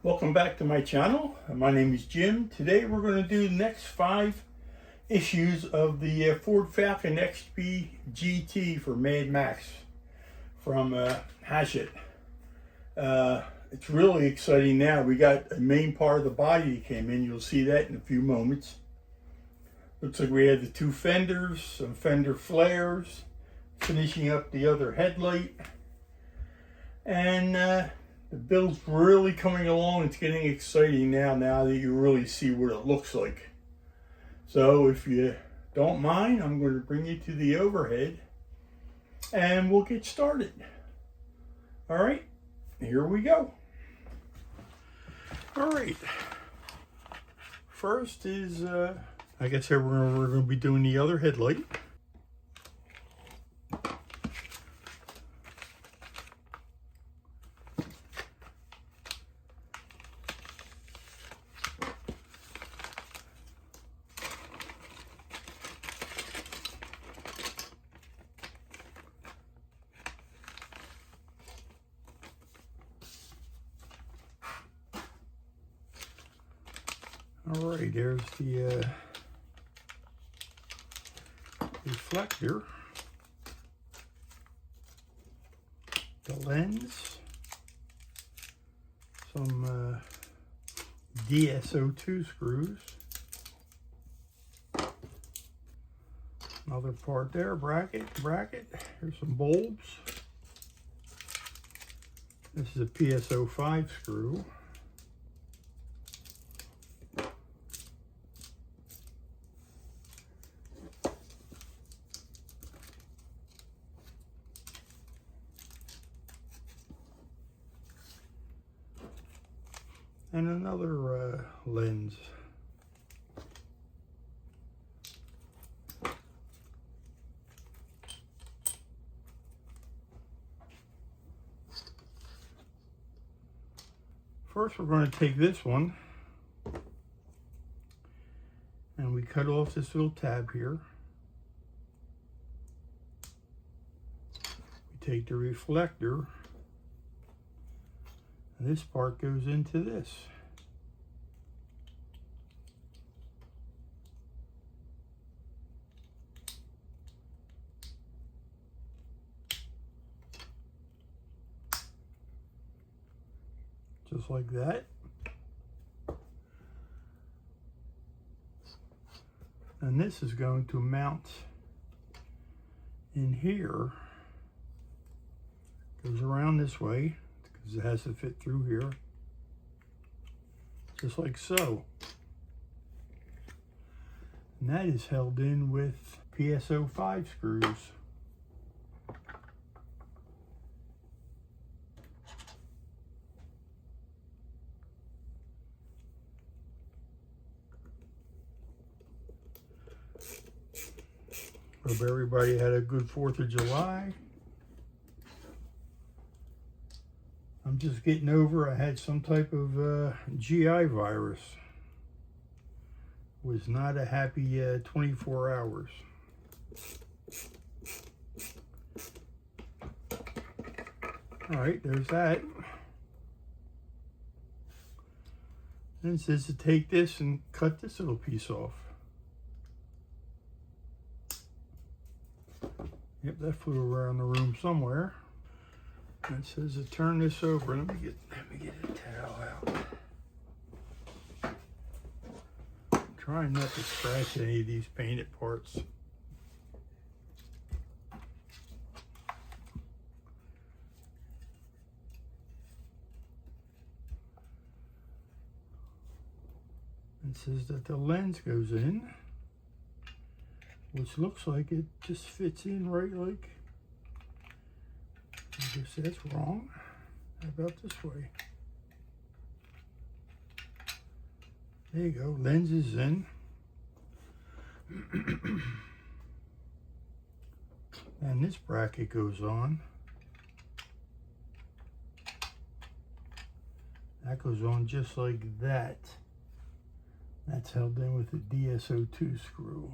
Welcome back to my channel. My name is Jim. Today we're going to do the next 5 issues of the Ford Falcon XB GT for MadMax from Hachette. It's really exciting now. We got a main part of the body that came in. You'll see that in a few moments. Looks like we had the 2 fenders, some fender flares, finishing up the other headlight. And the build's really coming along. It's getting exciting now that you really see what it looks like. So if you don't mind, I'm going to bring you to the overhead and we'll get started. All right, here we go. All right, first is, like I said, we're going to be doing the other headlight. All right, there's the reflector, the lens, some DSO2 screws, another part there, bracket. Here's some bulbs. This is a PSO5 screw. And another lens. First, we're going to take this one and we cut off this little tab here. We take the reflector. This part goes into this. Just like that. And this is going to mount in here. Goes around this way. It has to fit through here, just like so. And that is held in with PSO5 screws. Hope everybody had a good 4th of July. I'm just getting over, I had some type of GI virus. Was not a happy 24 hours. All right, there's that. Then it says to take this and cut this little piece off. Yep, that flew around the room somewhere. It says to turn this over. Let me get a towel out. Trying not to scratch any of these painted parts. It says that the lens goes in, which looks like it just fits in right like. I guess that's wrong. How about this way? There you go, lens is in. And this bracket goes on. That goes on just like that. That's held in with a DSO2 screw.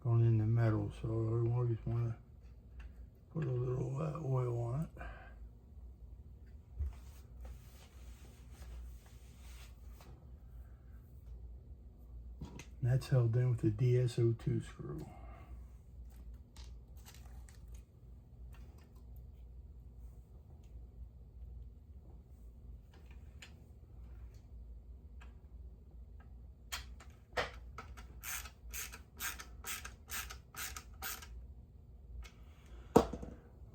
Going in the metal, so I always want to put a little oil on it. that's held in with a DSO2 screw.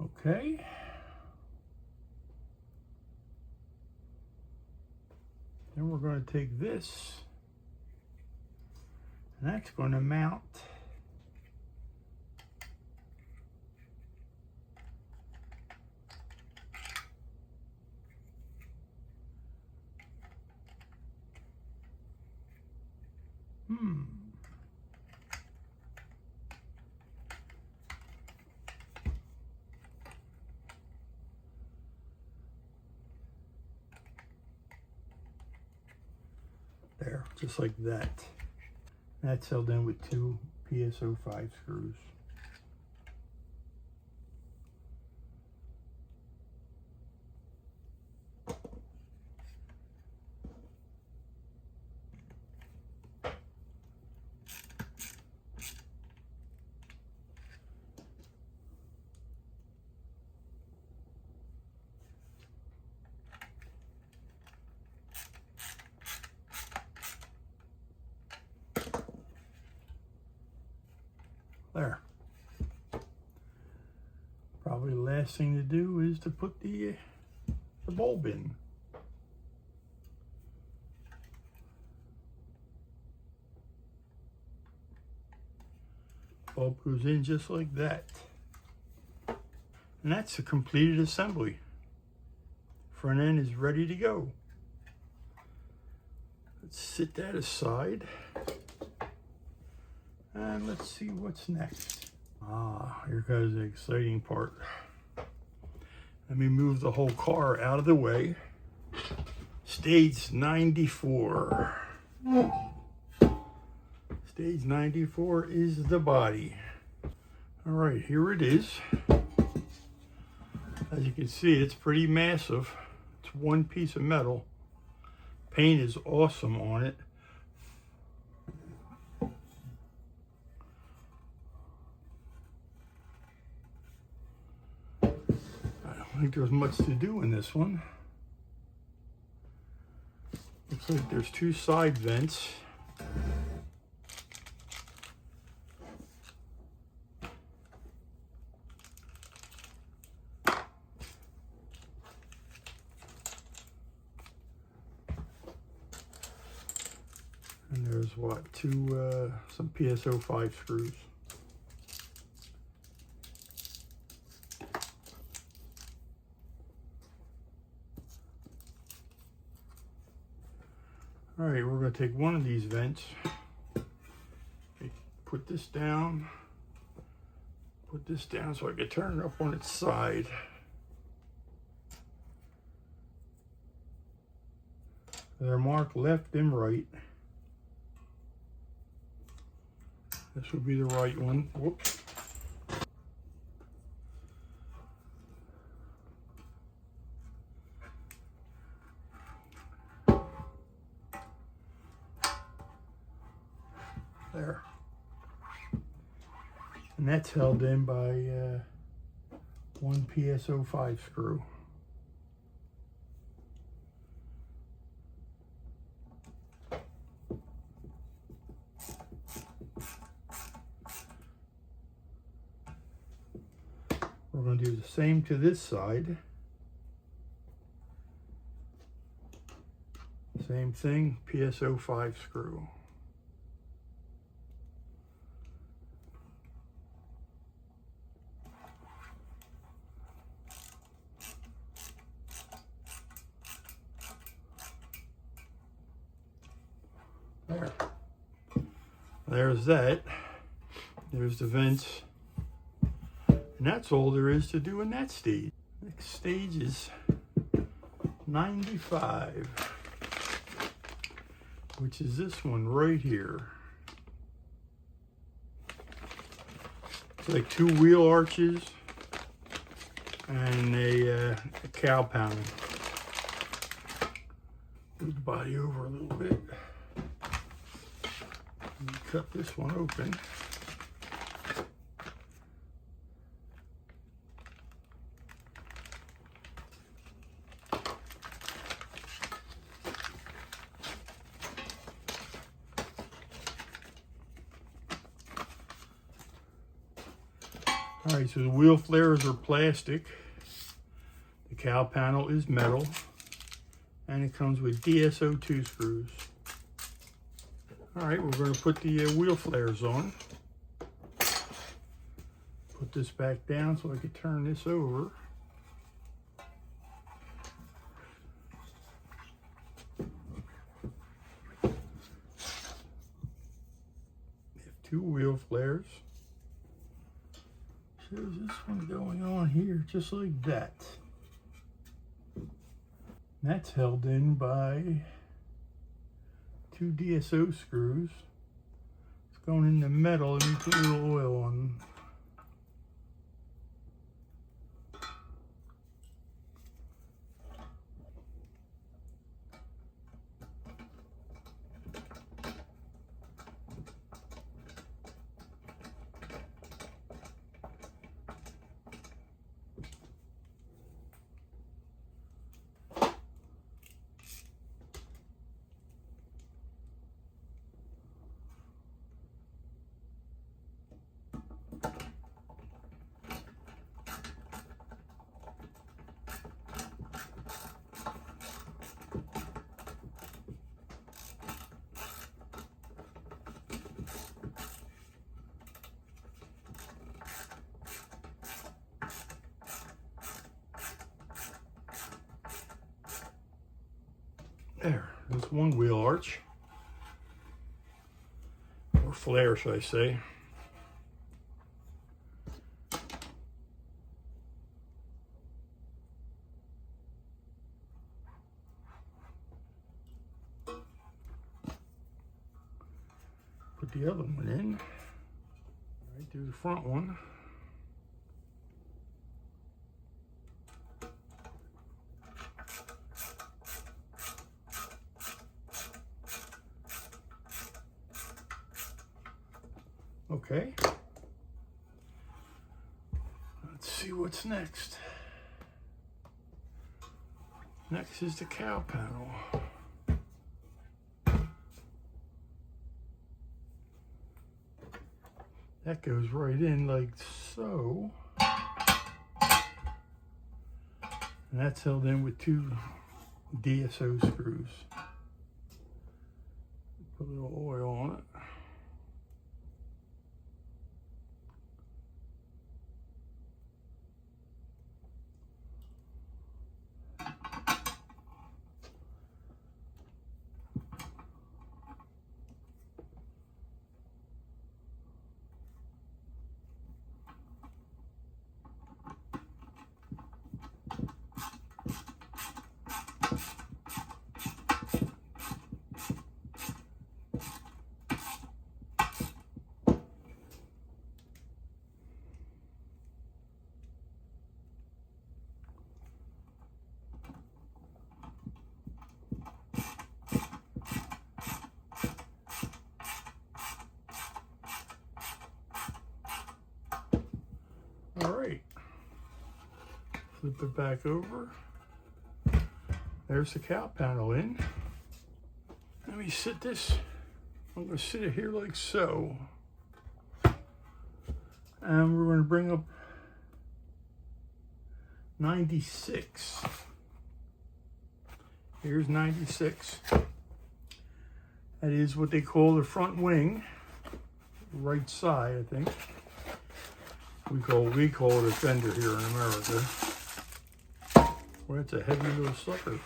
Okay. Then we're going to take this, and that's going to mount there, just like that. That's held in with 2 PSO5 screws. There. Probably the last thing to do is to put the bulb in. Bulb goes in just like that. And that's a completed assembly. Front end is ready to go. Let's set that aside. And let's see what's next. Here goes the exciting part. Let me move the whole car out of the way. Stage 94. Stage 94 is the body. All right, here it is. As you can see, it's pretty massive. It's one piece of metal. Paint is awesome on it. I don't think there's much to do in this one. Looks like there's 2 side vents. And there's what, some PSO5 screws. All right, we're going to take one of these vents, okay, put this down so I can turn it up on its side. They're marked left and right. This would be the right one. Whoops. There. And that's held in by 1 PSO5 screw. We're going to do the same to this side. Same thing, PSO5 screw. There. There's that. There's the vents. And that's all there is to do in that stage. Next stage is 95, which is this one right here. It's like 2 wheel arches and a cow panel. Move the body over a little bit. Let me cut this one open. Alright, so the wheel flares are plastic. The cowl panel is metal. And it comes with DSO2 screws. Alright, we're going to put the wheel flares on. Put this back down so I can turn this over. We have two wheel flares. Shows this one going on here just like that. That's held in by two DSO screws. It's going in the metal. Let me put a little oil on. There's one wheel arch, or flare should I say. Put the other one in, right through the front one. Okay, let's see what's next. Next is the cowl panel. That goes right in like so. And that's held in with two DSO screws. Put a little oil on it. All right, flip it back over. There's the cowl panel in. Let me sit this, I'm going to sit it here like so. And we're going to bring up 96. Here's 96. That is what they call the front wing, right side, I think. We call it a fender here in America. Well, it's a heavy little sucker.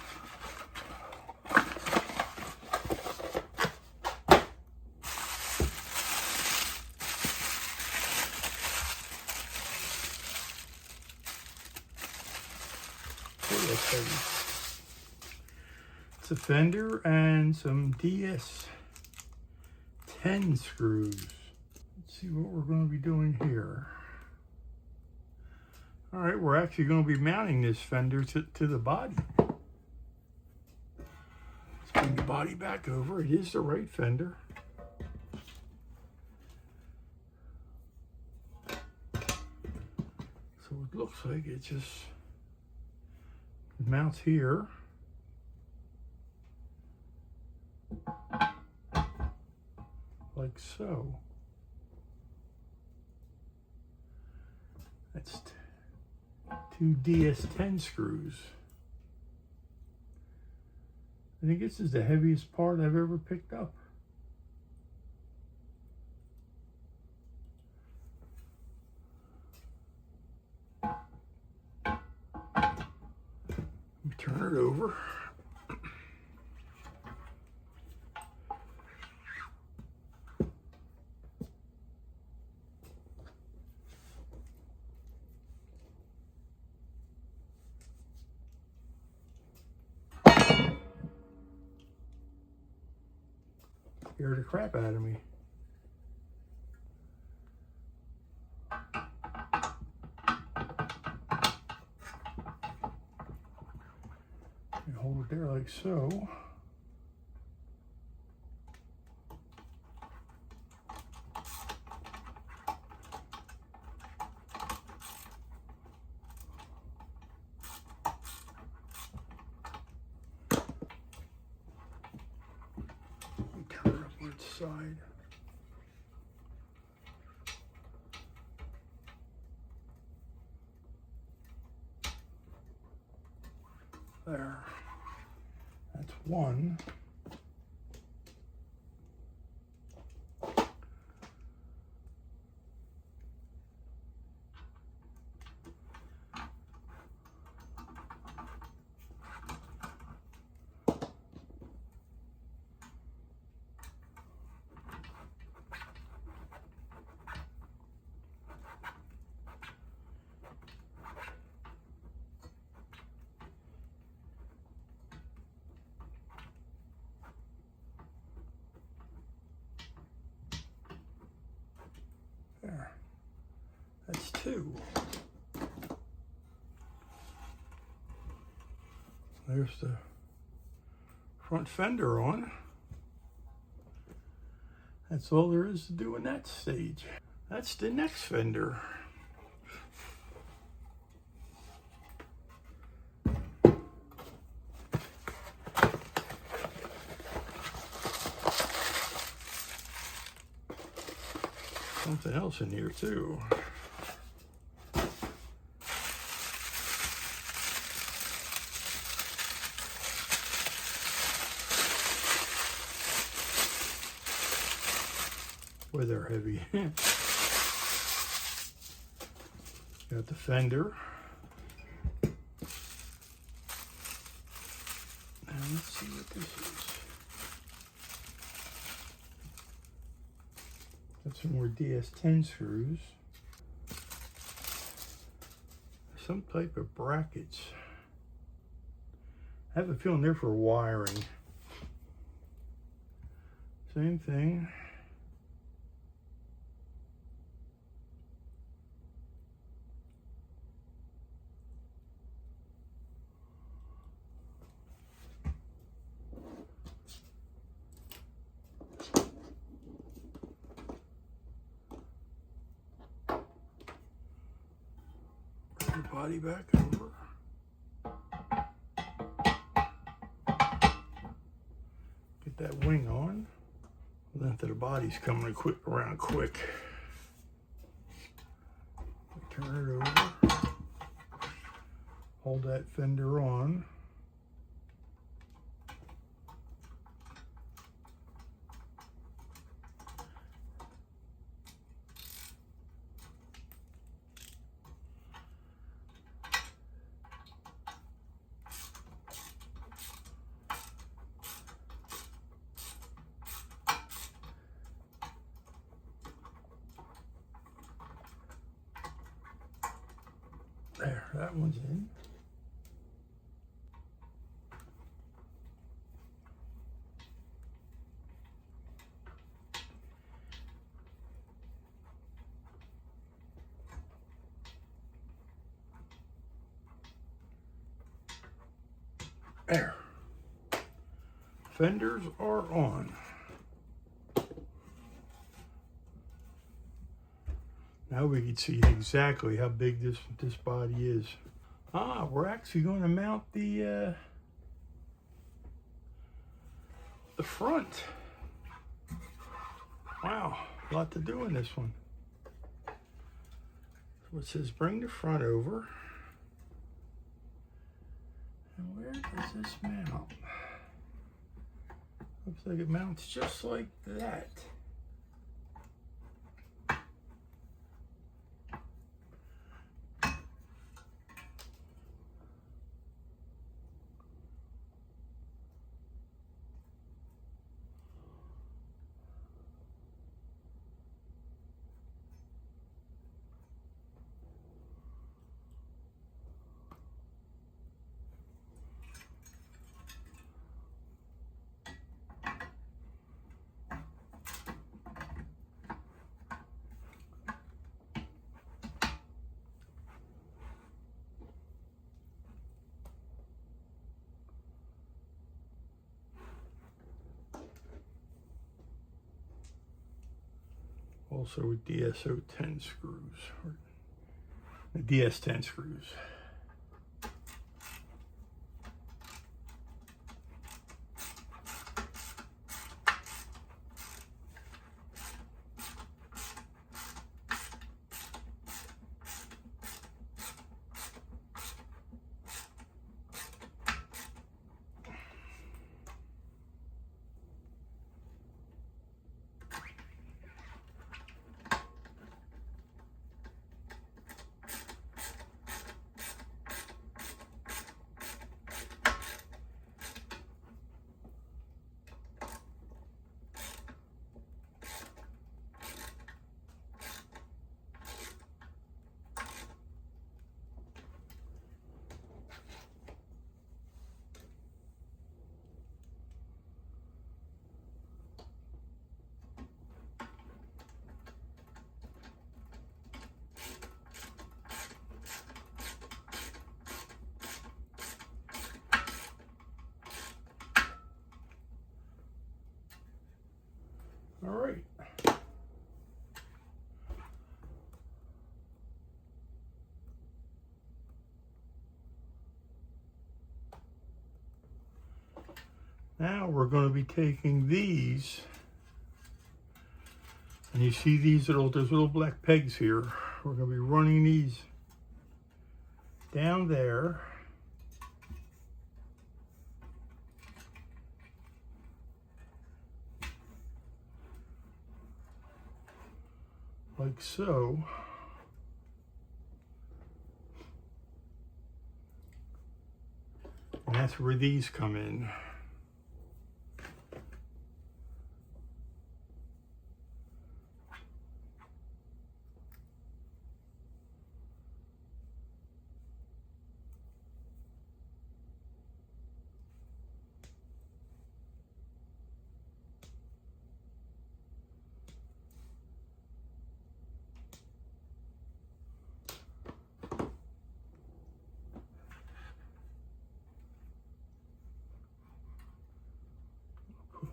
It's a fender and some DS10 screws. Let's see what we're going to be doing here. All right, we're actually going to be mounting this fender to the body. Let's bring the body back over. It is the right fender. looks like it just mounts here. Like so. That's two DS10 screws. I think this is the heaviest part I've ever picked up. Let me turn it over. Scared the crap out of me. And hold it there like so. Turn it up on its side. There. That's one. There. That's two. There's the front fender on. That's all there is to do in that stage. That's the next fender. Something else in here too. Boy, they're heavy. Got the fender. Now let's see what this is. Got some more DS10 screws. Some type of brackets. I have a feeling they're for wiring. Same thing. Body back over. Get that wing on. Length of the body's coming around quick. Turn it over. Hold that fender on. There, that one's in. There. Fenders are on. Now Now we can see exactly how big this body is. We're actually going to mount the front. Wow, a lot to do in this one. So it says bring the front over. And where does this mount? Looks like it mounts just like that. Also with DSO 10 screws, or the DS10 screws. All right. Now we're going to be taking these, and you see these there's little black pegs here. We're going to be running these down there. Like so. And that's where these come in.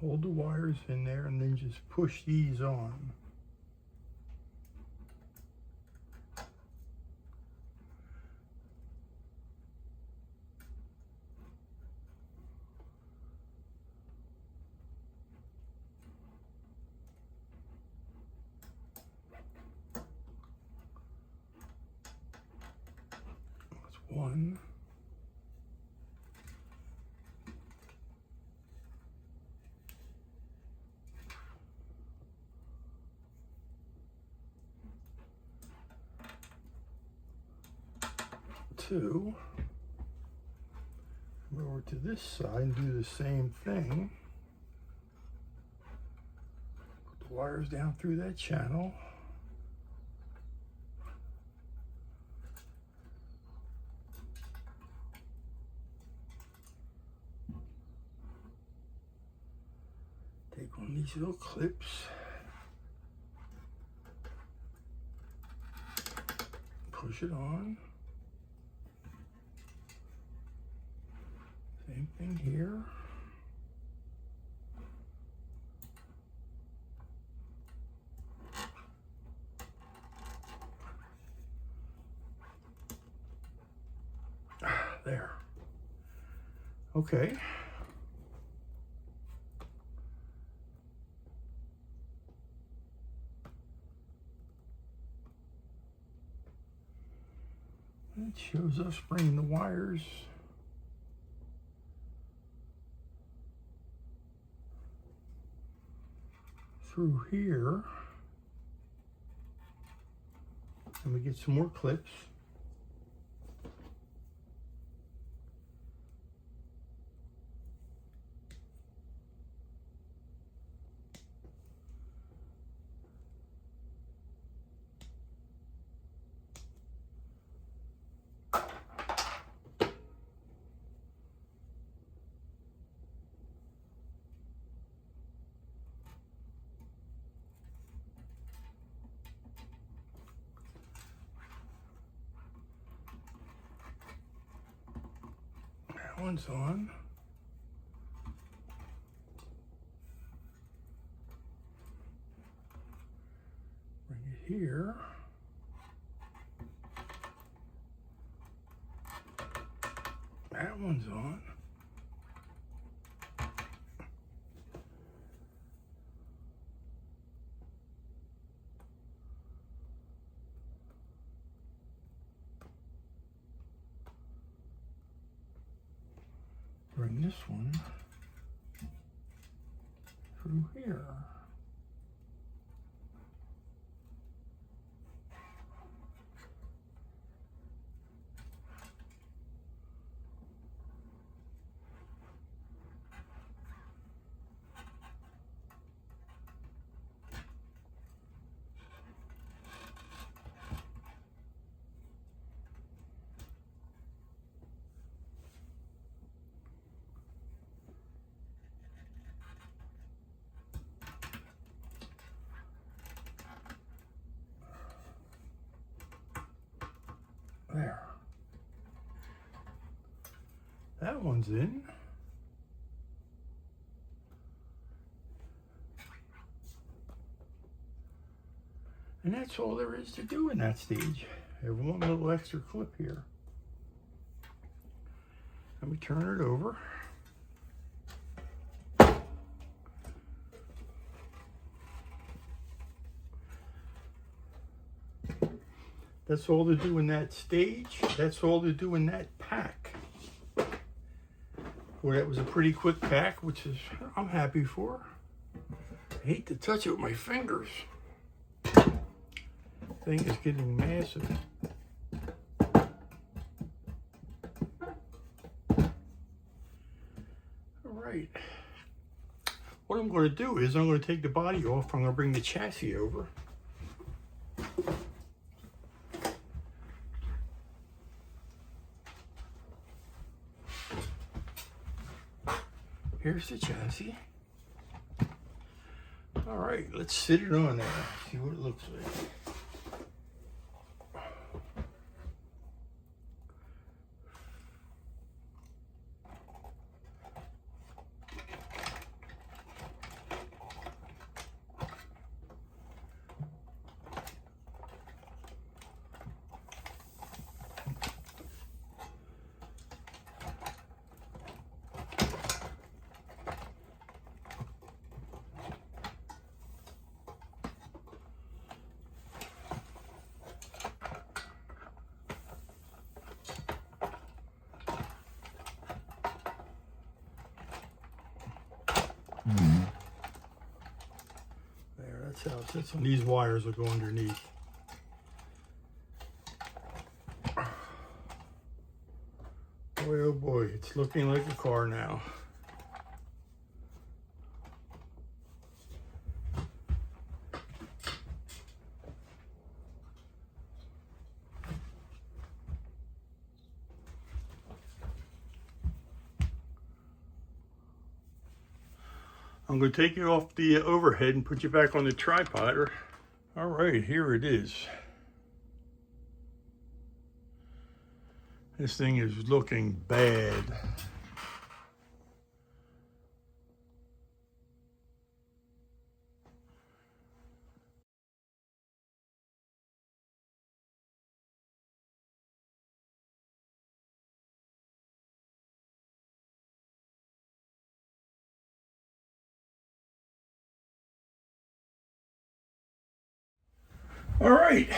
Hold the wires in there and then just push these on. That's one. 2. Go over to this side and do the same thing. Put the wires down through that channel. Take one of these little clips. Push it on. Same thing here. Okay. It shows us bringing the wires through here. And we get some more clips. That one's on. Bring it here. That one's on. Bring this one through here. There. That one's in. And that's all there is to do in that stage. I have one little extra clip here. Let me turn it over. That's all to do in that stage. That's all to do in that pack. Well, that was a pretty quick pack, which is I'm happy for. I hate to touch it with my fingers. Thing is getting massive. All right. What I'm going to do is I'm going to take the body off. I'm going to bring the chassis over. Here's the chassis. All right, let's sit it on there, see what it looks like. There, that's how it sits, and these wires will go underneath. Boy, oh boy, it's looking like a car now. I'm going to take you off the overhead and put you back on the tripod. All right, here it is. This thing is looking bad. All right,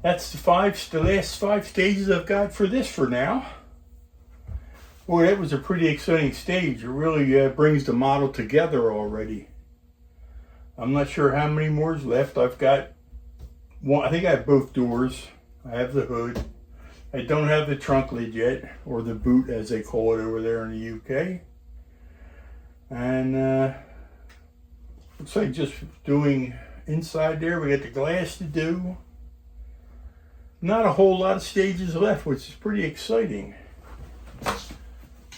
that's the last 5 stages I've got for this for now. Boy, that was a pretty exciting stage. It really brings the model together already. I'm not sure how many more is left. I've got one. I think I have both doors. I have the hood. I don't have the trunk lid yet, or the boot as they call it over there in the UK. And looks like just doing inside there. We got the glass to do. Not a whole lot of stages left, which is pretty exciting.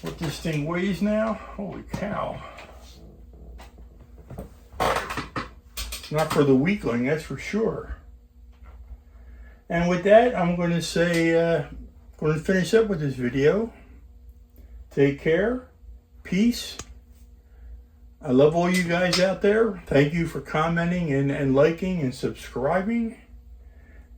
What this thing weighs now? Holy cow. Not for the weakling, that's for sure. And with that, I'm going to say, going to finish up with this video. Take care. Peace. I love all you guys out there. Thank you for commenting and liking and subscribing.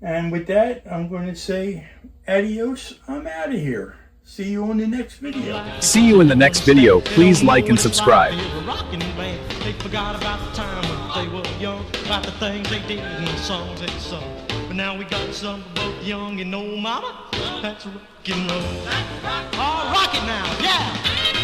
And with that, I'm going to say adios. I'm out of here. See you on the next video. See you in the next video. Please like and subscribe. They forgot about the time when they were young, about the things they did and the songs they sung. But now we got some for both young and old, mama. That's rock and roll. Oh, rock it now, yeah.